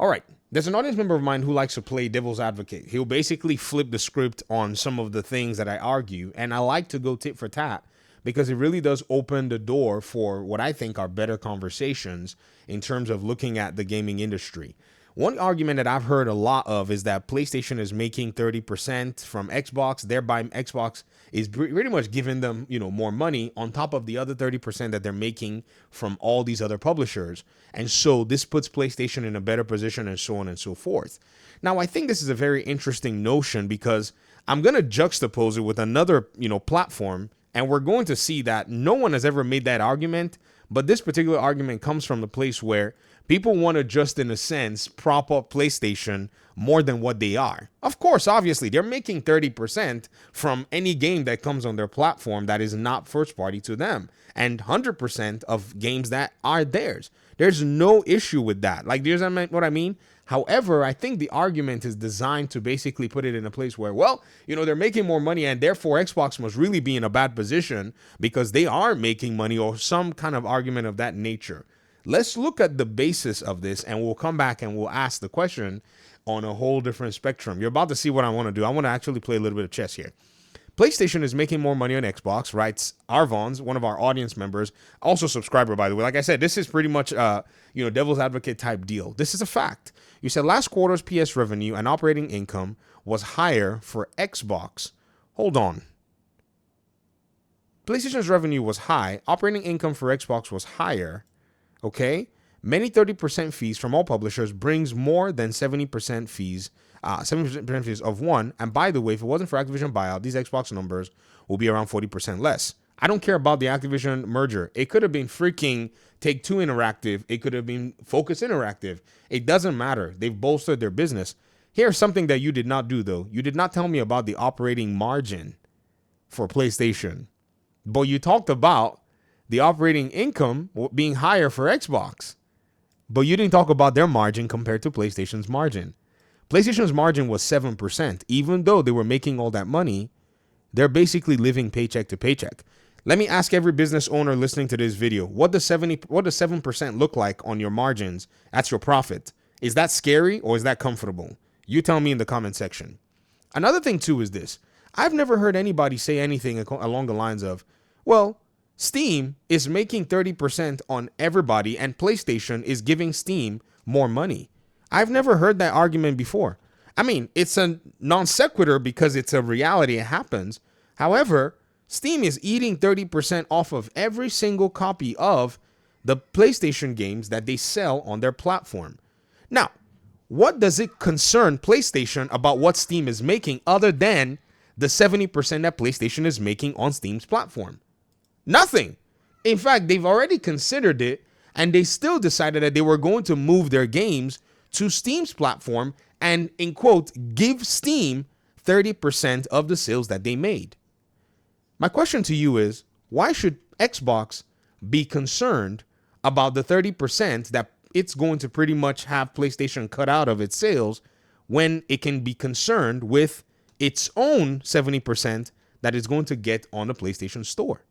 All right. There's an audience member of mine who likes to play devil's advocate. He'll basically flip the script on some of the things that I argue, and I like to go tit for tat because it really does open the door for what I think are better conversations in terms of looking at the gaming industry. One argument that I've heard a lot of is that PlayStation is making 30% from Xbox, thereby Xbox is pretty much giving them, more money on top of the other 30% that they're making from all these other publishers. And so this puts PlayStation in a better position and so on and so forth. Now, I think this is a very interesting notion because I'm going to juxtapose it with another, platform, and we're going to see that no one has ever made that argument, but this particular argument comes from the place where people want to just, in a sense, prop up PlayStation more than what they are. Of course, obviously, they're making 30% from any game that comes on their platform that is not first party to them, and 100% of games that are theirs. There's no issue with that. Like, there's what I mean? However, I think the argument is designed to basically put it in a place where, well, they're making more money and therefore Xbox must really be in a bad position because they are making money or some kind of argument of that nature. Let's look at the basis of this and we'll come back and we'll ask the question on a whole different spectrum. You're about to see what I want to do. I want to actually play a little bit of chess here. PlayStation is making more money on Xbox, writes Arvons, one of our audience members, also subscriber, by the way. Like I said, this is pretty much, devil's advocate type deal. This is a fact. You said last quarter's PS revenue and operating income was higher for Xbox. Hold on. PlayStation's revenue was high. Operating income for Xbox was higher. Okay? Many 30% fees from all publishers brings more than 70% fees 70% fees of one. And by the way, if it wasn't for Activision buyout, these Xbox numbers will be around 40% less. I don't care about the Activision merger. It could have been freaking Take-Two Interactive. It could have been Focus Interactive. It doesn't matter. They've bolstered their business. Here's something that you did not do, though. You did not tell me about the operating margin for PlayStation. But you talked about the operating income being higher for Xbox. But you didn't talk about their margin compared to PlayStation's margin. PlayStation's margin was 7%. Even though they were making all that money, they're basically living paycheck to paycheck. Let me ask every business owner listening to this video, what does 7% look like on your margins? That's your profit. Is that scary or is that comfortable? You tell me in the comment section. Another thing too is this. I've never heard anybody say anything along the lines of, well, Steam is making 30% on everybody and PlayStation is giving Steam more money. I've never heard that argument before. I mean, it's a non sequitur because it's a reality. It happens. However, Steam is eating 30% off of every single copy of the PlayStation games that they sell on their platform. Now, what does it concern PlayStation about what Steam is making other than the 70% that PlayStation is making on Steam's platform? Nothing. In fact, they've already considered it and they still decided that they were going to move their games to Steam's platform and, in quote, give Steam 30% of the sales that they made. My question to you is, why should Xbox be concerned about the 30% that it's going to pretty much have PlayStation cut out of its sales when it can be concerned with its own 70% that it's going to get on the PlayStation Store?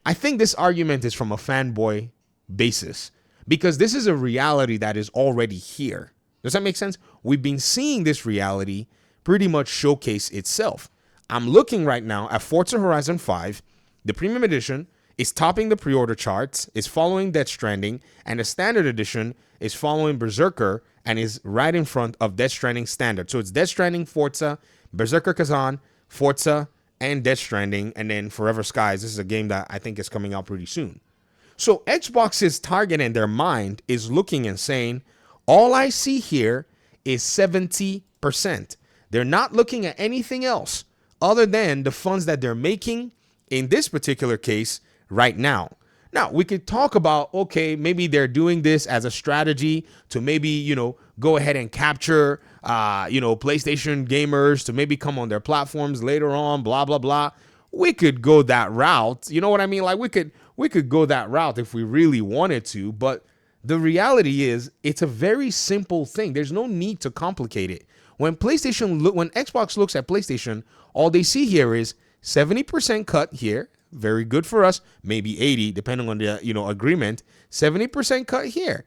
I think this argument is from a fanboy basis because this is a reality that is already here. Does that make sense? We've been seeing this reality pretty much showcase itself. I'm looking right now at Forza Horizon 5. The premium edition is topping the pre-order charts, is following Death Stranding, and the standard edition is following Berserker and is right in front of Death Stranding standard. So it's Death Stranding, Forza, Berserker Kazan, Forza, and Death Stranding, and then Forever Skies. This is a game that I think is coming out pretty soon. So Xbox's target in their mind is looking and saying, all I see here is 70%. They're not looking at anything else other than the funds that they're making in this particular case right now. Now, we could talk about, okay, maybe they're doing this as a strategy to maybe, go ahead and capture, PlayStation gamers to maybe come on their platforms later on, blah, blah, blah. We could go that route. You know what I mean? Like we could go that route if we really wanted to, but the reality is it's a very simple thing. There's no need to complicate it. When Xbox looks at PlayStation, all they see here is 70% cut here. Very good for us. Maybe 80, depending on the, agreement. 70% cut here.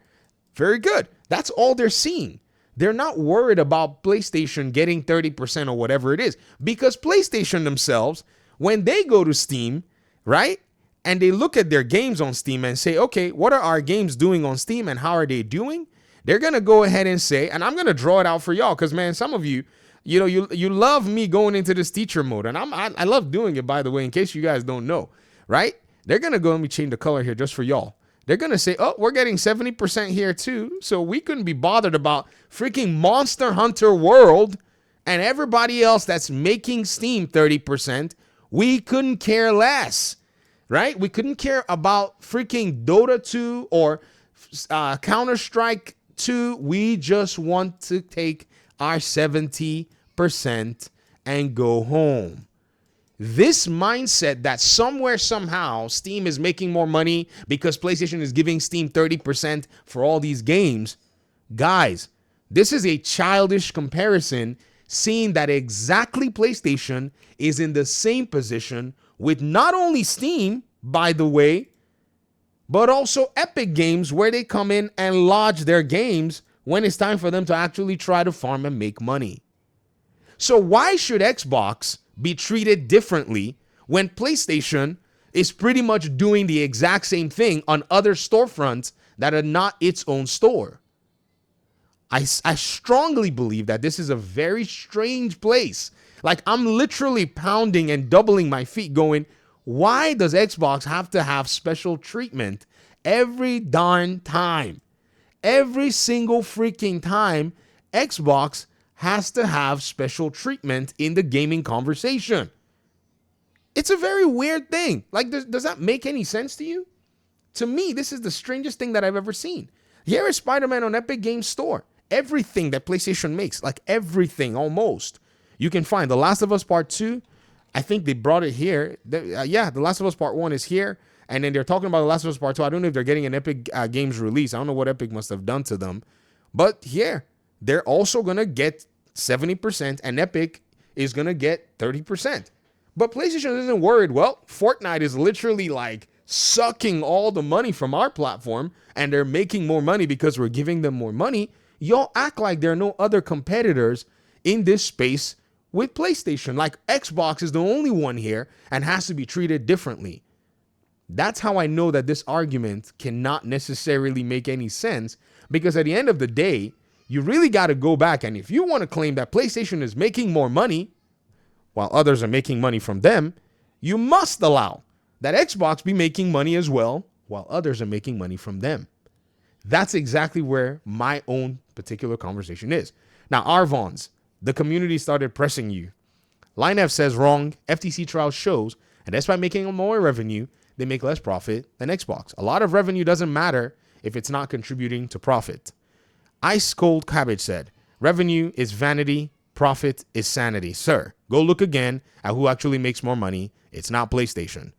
Very good. That's all they're seeing. They're not worried about PlayStation getting 30% or whatever it is, because PlayStation themselves, when they go to Steam, right, and they look at their games on Steam and say, okay, what are our games doing on Steam and how are they doing? They're going to go ahead and say, and I'm going to draw it out for y'all because, man, some of you, you love me going into this teacher mode, and I love doing it, by the way, in case you guys don't know, right? They're going to go, let me change the color here just for y'all. They're going to say, oh, we're getting 70% here too, so we couldn't be bothered about freaking Monster Hunter World and everybody else that's making Steam 30%. We couldn't care less, right? We couldn't care about freaking Dota 2 or Counter-Strike 2. We just want to take our 70% and go home. This mindset that somewhere, somehow, Steam is making more money because PlayStation is giving Steam 30% for all these games. Guys, this is a childish comparison, seeing that exactly PlayStation is in the same position with not only Steam, by the way, but also Epic Games, where they come in and lodge their games when it's time for them to actually try to farm and make money. So why should Xbox be treated differently when PlayStation is pretty much doing the exact same thing on other storefronts that are not its own store? I strongly believe that this is a very strange place. Like, I'm literally pounding and doubling my feet going, why does Xbox have to have special treatment every darn time? Every single freaking time, Xbox has to have special treatment in the gaming conversation. It's a very weird thing. Like, does that make any sense to you? To me, this is the strangest thing that I've ever seen. Here is Spider-Man on Epic Games Store. Everything that PlayStation makes, like everything almost, you can find. The Last of Us Part 2, I think they brought it here. The Last of Us Part 1 is here. And then they're talking about The Last of Us Part 2. I don't know if they're getting an Epic Games release. I don't know what Epic must have done to them. But here, they're also going to get 70%, and Epic is going to get 30%. But PlayStation isn't worried. Well, Fortnite is literally like sucking all the money from our platform, and they're making more money because we're giving them more money. Y'all act like there are no other competitors in this space with PlayStation. Like, Xbox is the only one here and has to be treated differently. That's how I know that this argument cannot necessarily make any sense, because at the end of the day, you really got to go back, and if you want to claim that PlayStation is making more money while others are making money from them, you must allow that Xbox be making money as well while others are making money from them. That's exactly where my own particular conversation is. Now, Arvons, the community started pressing you. LineF says wrong. FTC trial shows, and despite making more revenue, they make less profit than Xbox. A lot of revenue doesn't matter if it's not contributing to profit. Ice Cold Cabbage said, revenue is vanity, profit is sanity. Sir, go look again at who actually makes more money. It's not PlayStation.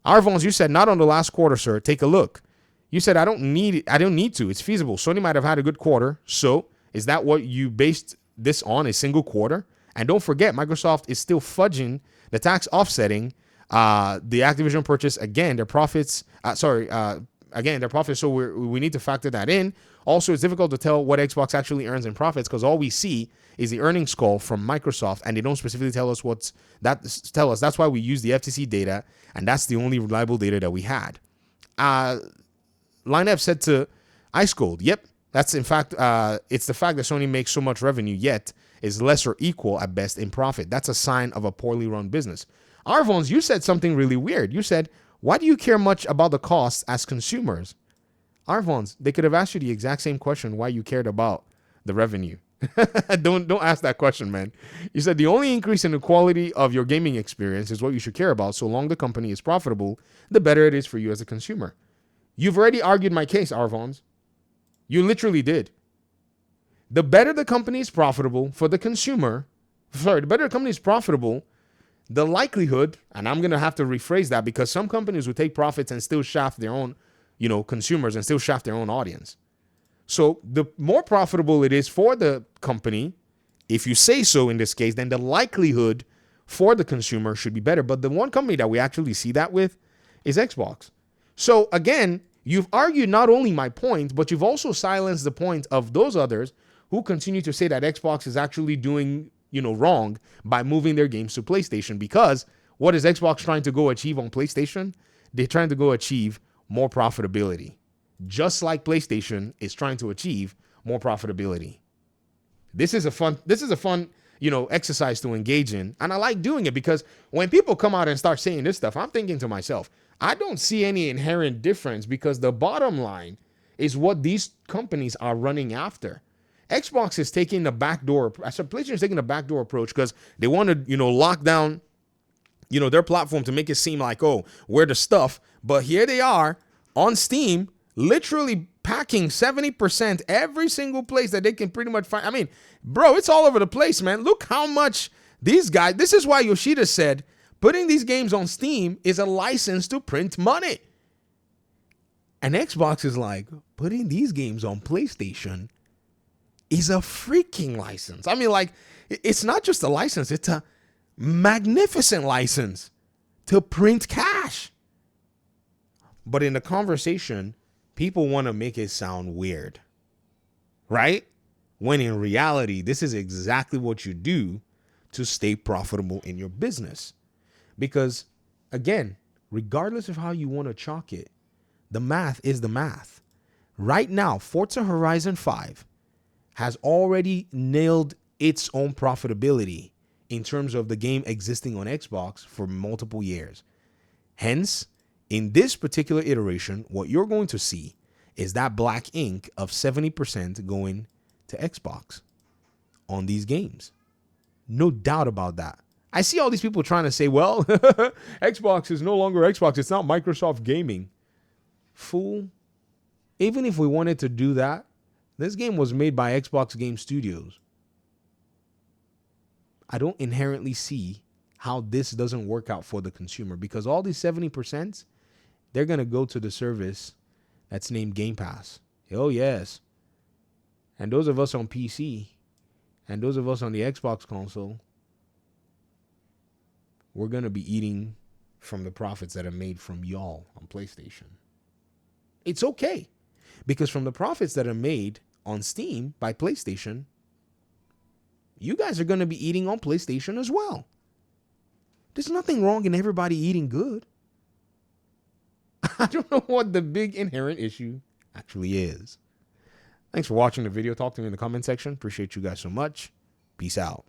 Arvons, you said not on the last quarter, sir. Take a look. You said I don't need to. It's feasible. Sony might have had a good quarter. So is that what you based this on, a single quarter? And don't forget, Microsoft is still fudging the tax offsetting the Activision purchase. Again, their profits. Their profits. So we need to factor that in. Also, it's difficult to tell what Xbox actually earns in profits because all we see is the earnings call from Microsoft, and they don't specifically tell us That's why we use the FTC data, and that's the only reliable data that we had. LineF said to Ice Cold, yep, that's in fact, it's the fact that Sony makes so much revenue yet is less or equal at best in profit. That's a sign of a poorly run business. Arvons, you said something really weird. You said, why do you care much about the costs as consumers? Arvons, they could have asked you the exact same question, why you cared about the revenue. Don't ask that question, man. You said the only increase in the quality of your gaming experience is what you should care about. So long the company is profitable, the better it is for you as a consumer. You've already argued my case, Arvons. You literally did. The better the company is profitable for the consumer, the better the company is profitable, the likelihood, and I'm going to have to rephrase that because some companies will take profits and still shaft their own, consumers and still shaft their own audience. So the more profitable it is for the company, if you say so in this case, then the likelihood for the consumer should be better. But the one company that we actually see that with is Xbox. So again, You've argued not only my point, but you've also silenced the point of those others who continue to say that Xbox is actually doing, wrong by moving their games to PlayStation. Because what is Xbox trying to go achieve on PlayStation? They're trying to go achieve more profitability, just like PlayStation is trying to achieve more profitability. This is a fun, exercise to engage in. And I like doing it because when people come out and start saying this stuff, I'm thinking to myself, I don't see any inherent difference, because the bottom line is what these companies are running after. Xbox is taking the backdoor. I said PlayStation is taking the backdoor approach because they want to, lock down, their platform to make it seem like, oh, we're the stuff. But here they are on Steam, literally packing 70% every single place that they can pretty much find. I mean, bro, it's all over the place, man. Look how much these guys. This is why Yoshida said putting these games on Steam is a license to print money. And Xbox is like, putting these games on PlayStation is a freaking license. I mean, like, it's not just a license, it's a magnificent license to print cash. But in the conversation, people want to make it sound weird, right? When in reality, this is exactly what you do to stay profitable in your business. Because, again, regardless of how you want to chalk it, the math is the math. Right now, Forza Horizon 5 has already nailed its own profitability in terms of the game existing on Xbox for multiple years. Hence, in this particular iteration, what you're going to see is that black ink of 70% going to Xbox on these games. No doubt about that. I see all these people trying to say, well, Xbox is no longer Xbox. It's not Microsoft Gaming. Fool. Even if we wanted to do that, this game was made by Xbox Game Studios. I don't inherently see how this doesn't work out for the consumer, because all these 70%, they're going to go to the service that's named Game Pass. Oh, yes. And those of us on PC and those of us on the Xbox console, we're going to be eating from the profits that are made from y'all on PlayStation. It's okay, because from the profits that are made on Steam by PlayStation, you guys are going to be eating on PlayStation as well. There's nothing wrong in everybody eating good. I don't know what the big inherent issue actually is. Thanks for watching the video. Talk to me in the comment section. Appreciate you guys so much. Peace out.